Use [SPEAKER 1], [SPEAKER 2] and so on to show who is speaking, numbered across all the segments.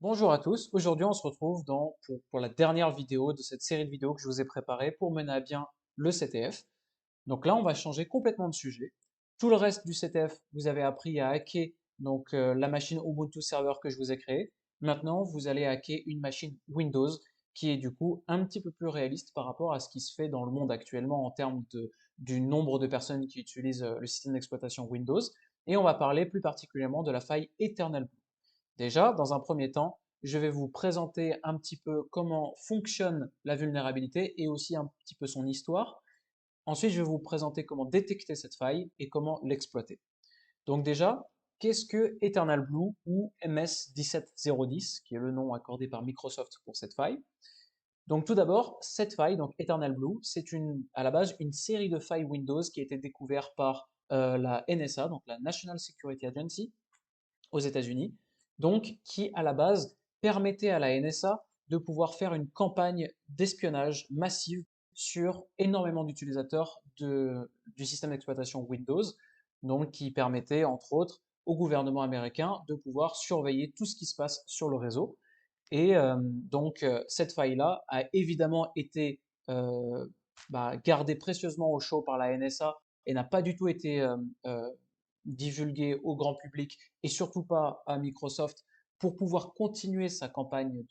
[SPEAKER 1] Bonjour à tous, aujourd'hui on se retrouve pour la dernière vidéo de cette série de vidéos que je vous ai préparée pour mener à bien le CTF. Donc là on va changer complètement de sujet. Tout le reste du CTF, vous avez appris à hacker la machine Ubuntu Server que je vous ai créée. Maintenant vous allez hacker une machine Windows qui est du coup un petit peu plus réaliste par rapport à ce qui se fait dans le monde actuellement en termes du nombre de personnes qui utilisent le système d'exploitation Windows. Et on va parler plus particulièrement de la faille Eternal Blue. Déjà, dans un premier temps, je vais vous présenter un petit peu comment fonctionne la vulnérabilité et aussi un petit peu son histoire. Ensuite, je vais vous présenter comment détecter cette faille et comment l'exploiter. Donc déjà, qu'est-ce que Eternal Blue ou MS17010, qui est le nom accordé par Microsoft pour cette faille? Donc tout d'abord, cette faille, donc Eternal Blue, c'est à la base une série de failles Windows qui a été découverte par la NSA, donc la National Security Agency, aux États-Unis, donc qui à la base permettait à la NSA de pouvoir faire une campagne d'espionnage massive sur énormément d'utilisateurs du système d'exploitation Windows, donc qui permettait entre autres au gouvernement américain de pouvoir surveiller tout ce qui se passe sur le réseau. Et cette faille-là a évidemment été euh, gardée précieusement au chaud par la NSA et n'a pas du tout été divulguée au grand public et surtout pas à Microsoft pour pouvoir continuer sa campagne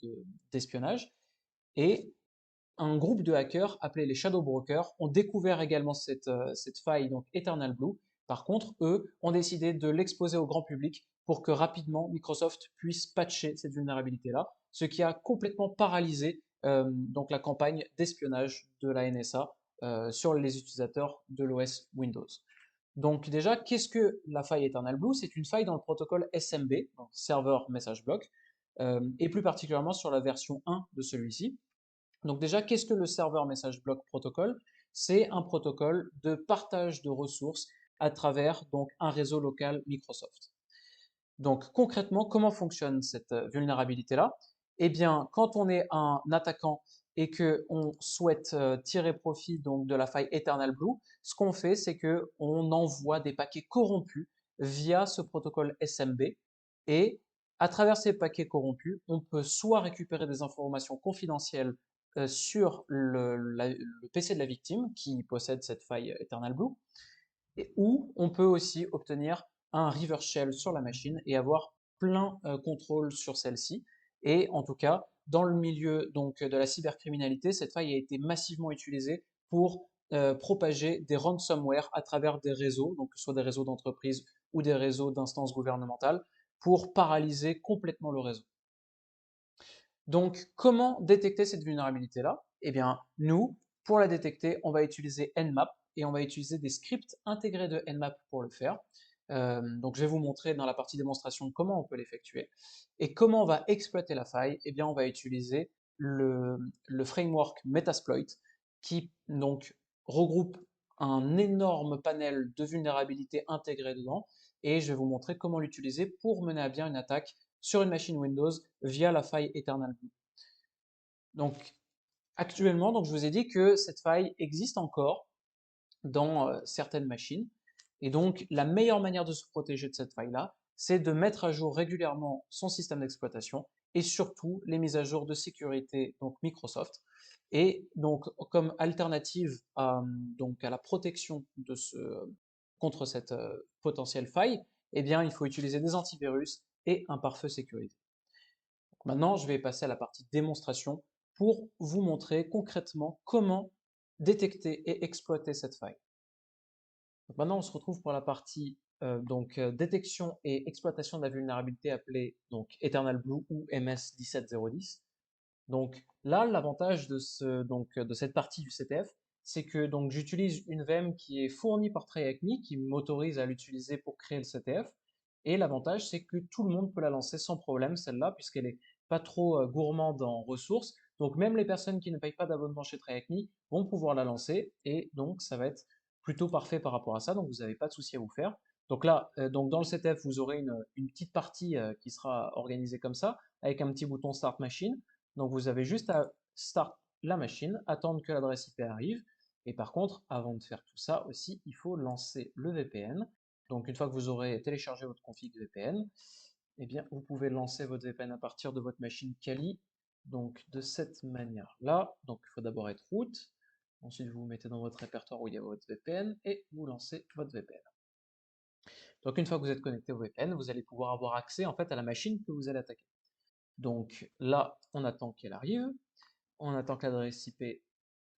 [SPEAKER 1] d'espionnage. Et un groupe de hackers appelé les Shadow Brokers ont découvert également cette faille, donc Eternal Blue. Par contre, eux ont décidé de l'exposer au grand public pour que rapidement Microsoft puisse patcher cette vulnérabilité-là, ce qui a complètement paralysé donc la campagne d'espionnage de la NSA sur les utilisateurs de l'OS Windows. Donc déjà, qu'est-ce que la faille Eternal Blue? C'est une faille dans le protocole SMB, donc Server Message Block, et plus particulièrement sur la version 1 de celui-ci. Donc déjà, qu'est-ce que le serveur message block protocol? C'est un protocole de partage de ressources à travers donc un réseau local Microsoft. Donc concrètement, comment fonctionne cette vulnérabilité-là? Eh bien, quand on est un attaquant et que on souhaite tirer profit donc de la faille Eternal Blue, ce qu'on fait, c'est que on envoie des paquets corrompus via ce protocole SMB et à travers ces paquets corrompus, on peut soit récupérer des informations confidentielles sur le PC de la victime qui possède cette faille Eternal Blue, ou on peut aussi obtenir un reverse shell sur la machine et avoir plein contrôle sur celle-ci. Et en tout cas, dans le milieu donc de la cybercriminalité, cette faille a été massivement utilisée pour propager des ransomware à travers des réseaux, donc que ce soit des réseaux d'entreprises ou des réseaux d'instances gouvernementales, pour paralyser complètement le réseau. Donc, comment détecter cette vulnérabilité-là? Eh bien, nous, pour la détecter, on va utiliser Nmap et on va utiliser des scripts intégrés de Nmap pour le faire. Donc, je vais vous montrer dans la partie démonstration comment on peut l'effectuer. Et comment on va exploiter la faille? Eh bien, on va utiliser le framework Metasploit qui donc regroupe un énorme panel de vulnérabilités intégrées dedans. Et je vais vous montrer comment l'utiliser pour mener à bien une attaque sur une machine Windows via la faille Eternal Blue. Donc actuellement, donc je vous ai dit que cette faille existe encore dans certaines machines. Et donc la meilleure manière de se protéger de cette faille-là, c'est de mettre à jour régulièrement son système d'exploitation et surtout les mises à jour de sécurité donc Microsoft. Et donc comme alternative à la protection contre cette potentielle faille, eh bien il faut utiliser des antivirus et un pare-feu sécurisé. Maintenant, je vais passer à la partie démonstration pour vous montrer concrètement comment détecter et exploiter cette faille. Donc maintenant, on se retrouve pour la partie détection et exploitation de la vulnérabilité appelée donc Eternal Blue ou MS17010. Donc là, l'avantage de cette partie du CTF, c'est que donc j'utilise une VM qui est fournie par TryHackMe, qui m'autorise à l'utiliser pour créer le CTF. Et l'avantage, c'est que tout le monde peut la lancer sans problème, celle-là, puisqu'elle est pas trop gourmande en ressources. Donc même les personnes qui ne payent pas d'abonnement chez TryHackMe vont pouvoir la lancer, et donc ça va être plutôt parfait par rapport à ça. Donc vous n'avez pas de souci à vous faire. Donc là, donc dans le CTF, vous aurez une petite partie qui sera organisée comme ça, avec un petit bouton Start Machine. Donc vous avez juste à start la machine, attendre que l'adresse IP arrive. Et par contre, avant de faire tout ça aussi, il faut lancer le VPN. Donc une fois que vous aurez téléchargé votre config VPN, eh bien, vous pouvez lancer votre VPN à partir de votre machine Kali, donc de cette manière-là. Donc, il faut d'abord être root, ensuite vous vous mettez dans votre répertoire où il y a votre VPN, et vous lancez votre VPN. Donc, une fois que vous êtes connecté au VPN, vous allez pouvoir avoir accès en fait à la machine que vous allez attaquer. Donc là, on attend qu'elle arrive, on attend que l'adresse IP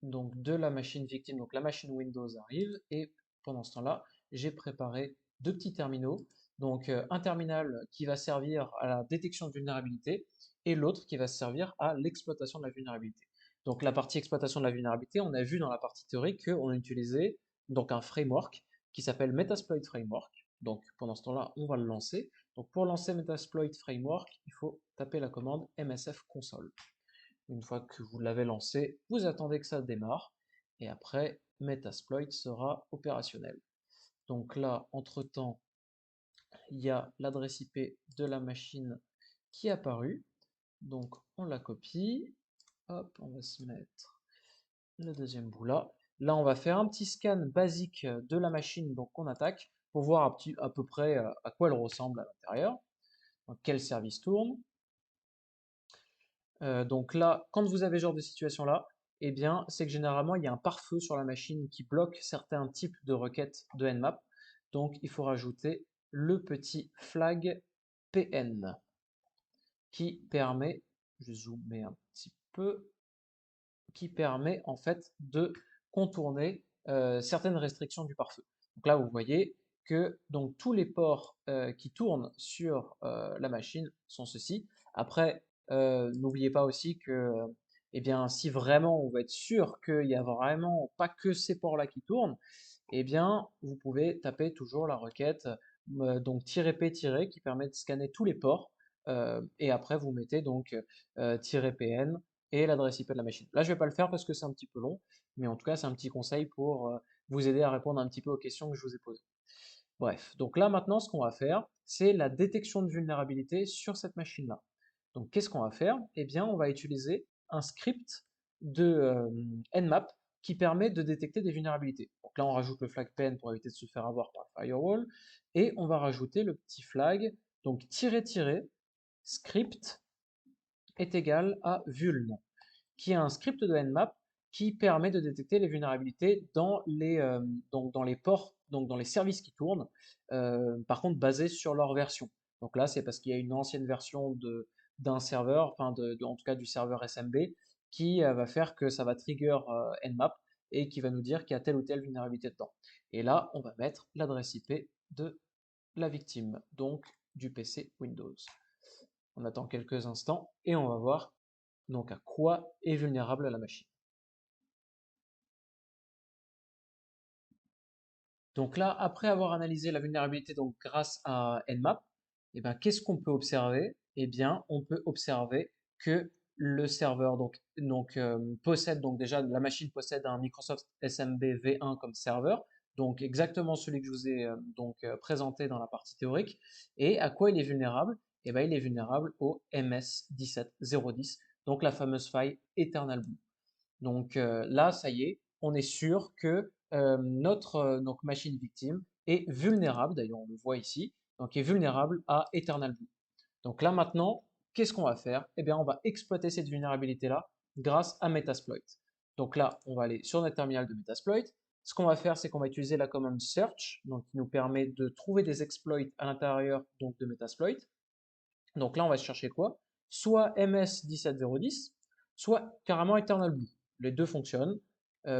[SPEAKER 1] donc, de la machine victime, donc la machine Windows arrive, et pendant ce temps-là, j'ai préparé deux petits terminaux, donc un terminal qui va servir à la détection de vulnérabilité, et l'autre qui va servir à l'exploitation de la vulnérabilité. Donc la partie exploitation de la vulnérabilité, on a vu dans la partie théorique qu'on utilisait donc un framework qui s'appelle Metasploit Framework. Donc pendant ce temps-là, on va le lancer. Donc pour lancer Metasploit Framework, il faut taper la commande msf console. Une fois que vous l'avez lancé, vous attendez que ça démarre, et après, Metasploit sera opérationnel. Donc là, entre-temps, il y a l'adresse IP de la machine qui est apparue. Donc on la copie, hop, on va se mettre le deuxième bout là. Là, on va faire un petit scan basique de la machine donc qu'on attaque pour voir à peu près à quoi elle ressemble à l'intérieur. Quel service tourne. Donc là, quand vous avez ce genre de situation là, eh bien, c'est que généralement, il y a un pare-feu sur la machine qui bloque certains types de requêtes de Nmap. Donc, il faut rajouter le petit flag PN qui permet, je vais zoomer un petit peu, qui permet en fait de contourner certaines restrictions du pare-feu. Donc là, vous voyez que donc, tous les ports qui tournent sur la machine sont ceux-ci. Après, n'oubliez pas aussi que eh bien, si vraiment on veut être sûr qu'il n'y a vraiment pas que ces ports-là qui tournent, eh bien, vous pouvez taper toujours la requête donc "-p" qui permet de scanner tous les ports, et après vous mettez donc "-pn" et l'adresse IP de la machine. Là, je vais pas le faire parce que c'est un petit peu long, mais en tout cas, c'est un petit conseil pour vous aider à répondre un petit peu aux questions que je vous ai posées. Bref, donc là maintenant, ce qu'on va faire, c'est la détection de vulnérabilité sur cette machine-là. Donc qu'est-ce qu'on va faire? Eh bien, on va utiliser un script de Nmap qui permet de détecter des vulnérabilités. Donc là, on rajoute le flag PN pour éviter de se faire avoir par le firewall, et on va rajouter le petit flag, donc script est égal à vuln, qui est un script de Nmap qui permet de détecter les vulnérabilités donc dans les ports, donc dans les services qui tournent, par contre basés sur leur version. Donc là, c'est parce qu'il y a une ancienne version d'un serveur, enfin en tout cas du serveur SMB, qui va faire que ça va trigger Nmap et qui va nous dire qu'il y a telle ou telle vulnérabilité dedans. Et là, on va mettre l'adresse IP de la victime, donc du PC Windows. On attend quelques instants et on va voir donc à quoi est vulnérable la machine. Donc là, après avoir analysé la vulnérabilité donc grâce à Nmap, eh ben, qu'est-ce qu'on peut observer? Eh bien, on peut observer que le serveur possède donc déjà la machine possède un Microsoft SMB V1 comme serveur, donc exactement celui que je vous ai présenté dans la partie théorique. Et à quoi il est vulnérable? Eh ben, il est vulnérable au MS17010, donc la fameuse faille Eternal Blue. Donc là, ça y est, on est sûr que notre donc machine victime est vulnérable, d'ailleurs on le voit ici, donc est vulnérable à Eternal Blue. Donc là maintenant, qu'est-ce qu'on va faire? Eh bien on va exploiter cette vulnérabilité-là grâce à Metasploit. Donc là, on va aller sur notre terminal de Metasploit. Ce qu'on va faire, c'est qu'on va utiliser la commande search, donc qui nous permet de trouver des exploits à l'intérieur donc de Metasploit. Donc là, on va chercher quoi? Soit MS17010, soit carrément Eternal Blue. Les deux fonctionnent,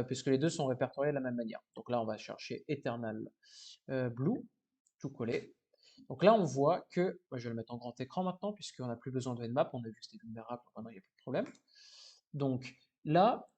[SPEAKER 1] puisque les deux sont répertoriés de la même manière. Donc là, on va chercher Eternal Blue, tout collé. Donc là, on voit que, je vais le mettre en grand écran maintenant, puisqu'on n'a plus besoin de Nmap, on a vu que c'était vulnérable, maintenant il n'y a plus de problème. Donc là,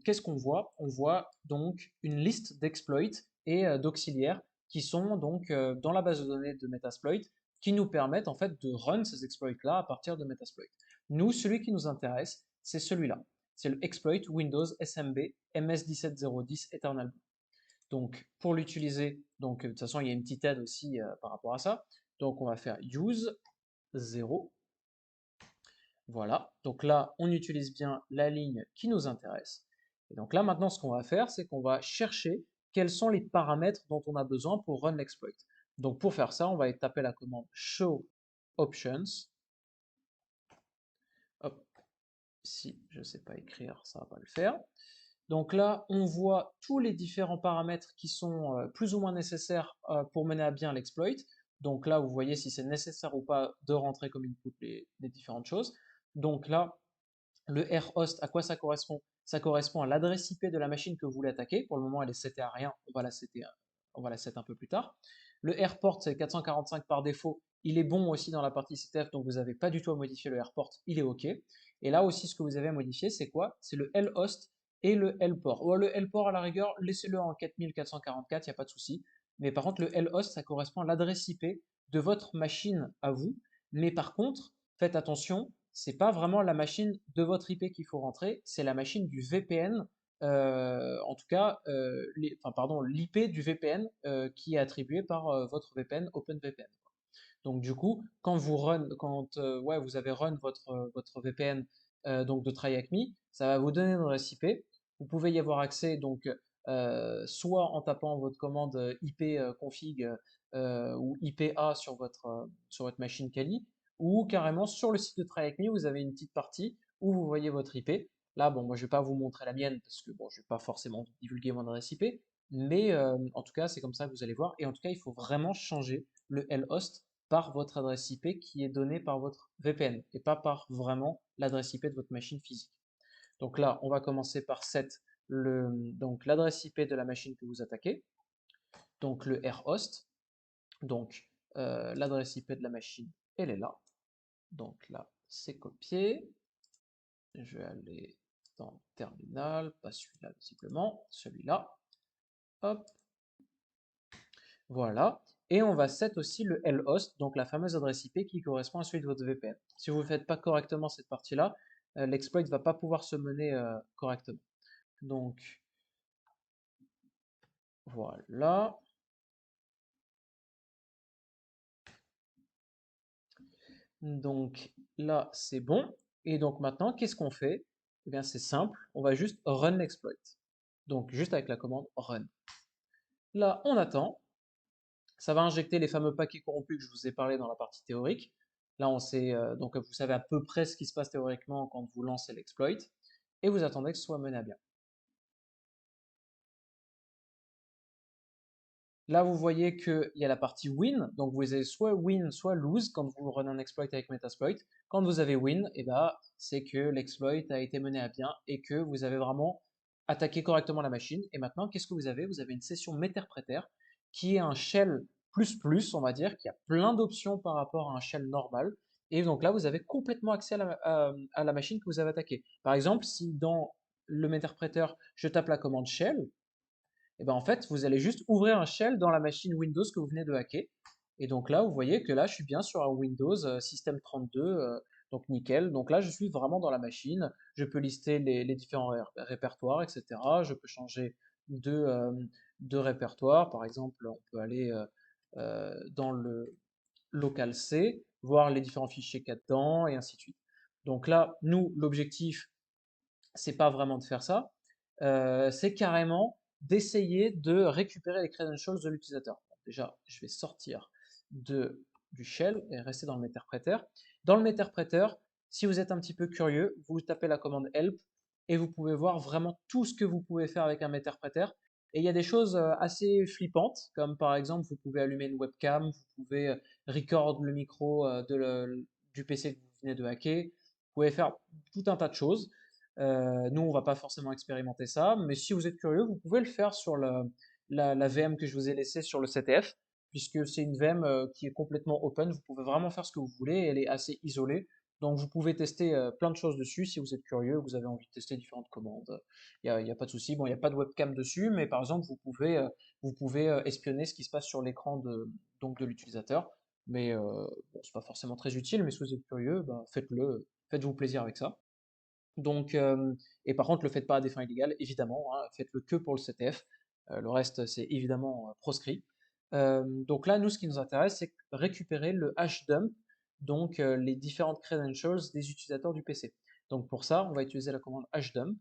[SPEAKER 1] qu'est-ce qu'on voit? On voit donc une liste d'exploits et d'auxiliaires qui sont donc dans la base de données de Metasploit, qui nous permettent en fait de run ces exploits-là à partir de Metasploit. Nous, celui qui nous intéresse, c'est celui-là. C'est le exploit Windows SMB MS17010 Eternal Blue. Donc pour l'utiliser, donc de toute façon il y a une petite aide aussi par rapport à ça. Donc on va faire use 0. Voilà, donc là, on utilise bien la ligne qui nous intéresse. Et donc là, maintenant, ce qu'on va faire, c'est qu'on va chercher quels sont les paramètres dont on a besoin pour run l'exploit. Donc pour faire ça, on va taper la commande show options. Hop, si je ne sais pas écrire, ça va pas le faire. Donc là, on voit tous les différents paramètres qui sont plus ou moins nécessaires pour mener à bien l'exploit. Donc là, vous voyez si c'est nécessaire ou pas de rentrer comme input les différentes choses. Donc là, le rhost, à quoi ça correspond? Ça correspond à l'adresse IP de la machine que vous voulez attaquer. Pour le moment, elle est setée à rien, on va la set un peu plus tard. Le rport, c'est 445 par défaut. Il est bon aussi dans la partie CTF, donc vous n'avez pas du tout à modifier le rport, il est OK. Et là aussi, ce que vous avez à modifier, c'est quoi? C'est le lhost et le lport. Le lport, à la rigueur, laissez-le en 4444, il n'y a pas de souci. Mais par contre, le lhost, ça correspond à l'adresse IP de votre machine à vous. Mais par contre, faites attention, c'est pas vraiment la machine de votre IP qu'il faut rentrer, c'est la machine du VPN, en tout cas, l'IP du VPN qui est attribué par votre VPN OpenVPN. Donc du coup, quand vous avez run votre VPN donc de TryHackMe, ça va vous donner une adresse IP. Vous pouvez y avoir accès donc soit en tapant votre commande IP config ou IPA sur votre machine Kali, ou carrément sur le site de TryHackMe, vous avez une petite partie où vous voyez votre IP. Là, bon, moi je vais pas vous montrer la mienne parce que bon, je vais pas forcément divulguer mon adresse IP, mais en tout cas, c'est comme ça que vous allez voir. Et en tout cas, il faut vraiment changer le lhost par votre adresse IP qui est donnée par votre VPN et pas par vraiment l'adresse IP de votre machine physique. Donc là, on va commencer par set l'adresse IP de la machine que vous attaquez, donc le rhost, donc l'adresse IP de la machine, elle est là. Donc là, c'est copié. Je vais aller dans le terminal, pas celui-là visiblement, celui-là. Hop, voilà. Et on va set aussi le lhost, donc la fameuse adresse IP qui correspond à celui de votre VPN. Si vous ne faites pas correctement cette partie-là, l'exploit ne va pas pouvoir se mener correctement. Donc, voilà. Donc là, c'est bon. Et donc maintenant, qu'est-ce qu'on fait? Eh bien, c'est simple, on va juste run l'exploit. Donc, juste avec la commande run. Là, on attend. Ça va injecter les fameux paquets corrompus que je vous ai parlé dans la partie théorique. Là, on sait, donc vous savez à peu près ce qui se passe théoriquement quand vous lancez l'exploit, et vous attendez que ce soit mené à bien. Là, vous voyez qu'il y a la partie win, donc vous avez soit win, soit lose quand vous runez un exploit avec Metasploit. Quand vous avez win, eh ben, c'est que l'exploit a été mené à bien et que vous avez vraiment attaqué correctement la machine. Et maintenant, qu'est-ce que vous avez? Vous avez une session Meterpreter qui est un shell plus, on va dire, qui a plein d'options par rapport à un shell normal. Et donc là, vous avez complètement accès à la machine que vous avez attaquée. Par exemple, si dans le Meterpreter, je tape la commande shell, et ben en fait, vous allez juste ouvrir un shell dans la machine Windows que vous venez de hacker. Et donc là, vous voyez que là, je suis bien sur un Windows System 32, donc nickel. Donc là, je suis vraiment dans la machine. Je peux lister les différents répertoires, etc. Je peux changer de, euh, de répertoire. Par exemple, on peut aller dans le local C, voir les différents fichiers qu'il y a dedans, et ainsi de suite. Donc là, nous, l'objectif, c'est pas vraiment de faire ça, c'est carrément d'essayer de récupérer les credentials de l'utilisateur. Déjà, je vais sortir du shell et rester dans le Meterpreter. Dans le Meterpreter, si vous êtes un petit peu curieux, vous tapez la commande help et vous pouvez voir vraiment tout ce que vous pouvez faire avec un Meterpreter. Et il y a des choses assez flippantes, comme par exemple, vous pouvez allumer une webcam, vous pouvez record le micro du PC que vous venez de hacker, vous pouvez faire tout un tas de choses. Nous, on va pas forcément expérimenter ça, mais si vous êtes curieux, vous pouvez le faire sur la VM que je vous ai laissée sur le CTF, puisque c'est une VM qui est complètement open. Vous pouvez vraiment faire ce que vous voulez, elle est assez isolée. Donc vous pouvez tester plein de choses dessus si vous êtes curieux, vous avez envie de tester différentes commandes. Il y a pas de souci. Bon, il n'y a pas de webcam dessus, mais par exemple, vous pouvez espionner ce qui se passe sur l'écran de l'utilisateur. Mais bon, c'est pas forcément très utile, mais si vous êtes curieux, bah, faites-le, faites-vous plaisir avec ça. Donc, et par contre, le faites pas à des fins illégales, évidemment, hein, faites-le que pour le CTF. Le reste, c'est évidemment proscrit. Donc là, nous, ce qui nous intéresse, c'est récupérer le hashdump, donc les différentes credentials des utilisateurs du PC. Donc pour ça, on va utiliser la commande hashdump.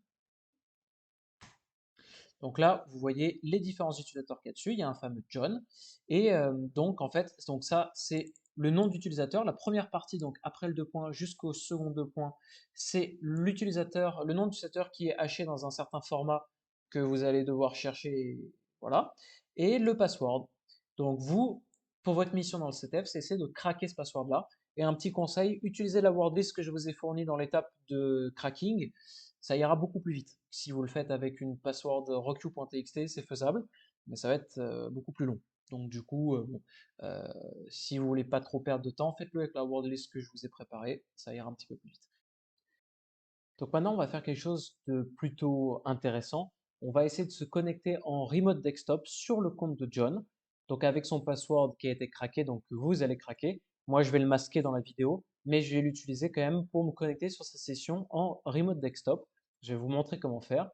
[SPEAKER 1] Donc là, vous voyez les différents utilisateurs qu'il y a dessus. Il y a un fameux John. Et donc, en fait, donc ça, c'est le nom d'utilisateur. La première partie, donc après le deux points jusqu'au second deux points, c'est l'utilisateur, le nom d'utilisateur qui est haché dans un certain format que vous allez devoir chercher, voilà. Et le password. Donc vous, pour votre mission dans le CTF, c'est essayer de craquer ce password-là. Et un petit conseil, utilisez la wordlist que je vous ai fournie dans l'étape de cracking, ça ira beaucoup plus vite. Si vous le faites avec une password rockq.txt, c'est faisable, mais ça va être beaucoup plus long. Donc du coup, bon, euh, si vous voulez pas trop perdre de temps, faites-le avec la wordlist que je vous ai préparée, ça ira un petit peu plus vite. Donc maintenant, on va faire quelque chose de plutôt intéressant. On va essayer de se connecter en remote desktop sur le compte de John. Donc avec son password qui a été craqué, donc que vous allez craquer. Moi, je vais le masquer dans la vidéo, mais je vais l'utiliser quand même pour me connecter sur sa session en remote desktop. Je vais vous montrer comment faire.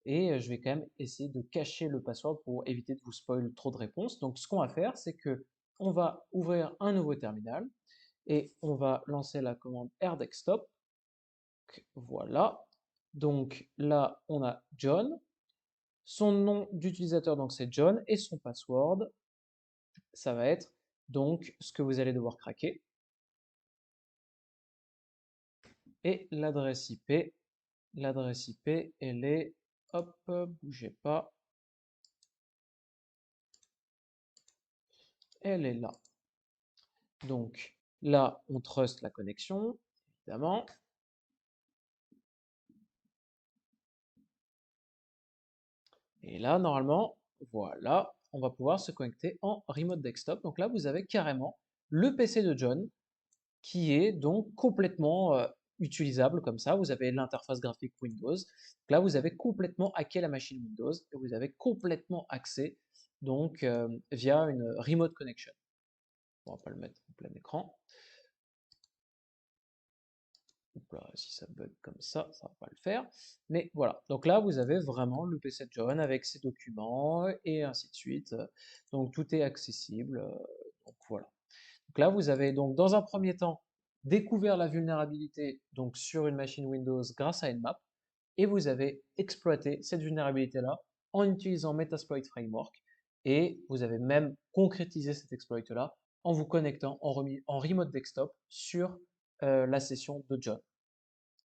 [SPEAKER 1] Et je vais quand même essayer de cacher le password pour éviter de vous spoil trop de réponses. Donc ce qu'on va faire, c'est que on va ouvrir un nouveau terminal et on va lancer la commande rdesktop. Voilà. Donc là, on a John. Son nom d'utilisateur, donc c'est John, et son password, ça va être donc ce que vous allez devoir craquer. Et l'adresse IP, elle est, hop, bougez pas, elle est là. Donc là, on trust la connexion, évidemment. Et là, normalement, voilà, on va pouvoir se connecter en remote desktop. Donc là, vous avez carrément le PC de John qui est donc complètement utilisable comme ça. Vous avez l'interface graphique Windows. Donc là, vous avez complètement hacké la machine Windows et vous avez complètement accès donc via une remote connection. On va pas le mettre en plein écran. Là, si ça bug comme ça va pas le faire. Mais voilà, donc là vous avez vraiment le PC de John avec ses documents et ainsi de suite. Donc tout est accessible. Donc voilà. Donc là vous avez donc dans un premier temps découvert la vulnérabilité donc sur une machine Windows grâce à Nmap et vous avez exploité cette vulnérabilité là en utilisant Metasploit Framework et vous avez même concrétisé cet exploit là en vous connectant en remote desktop sur la session de John.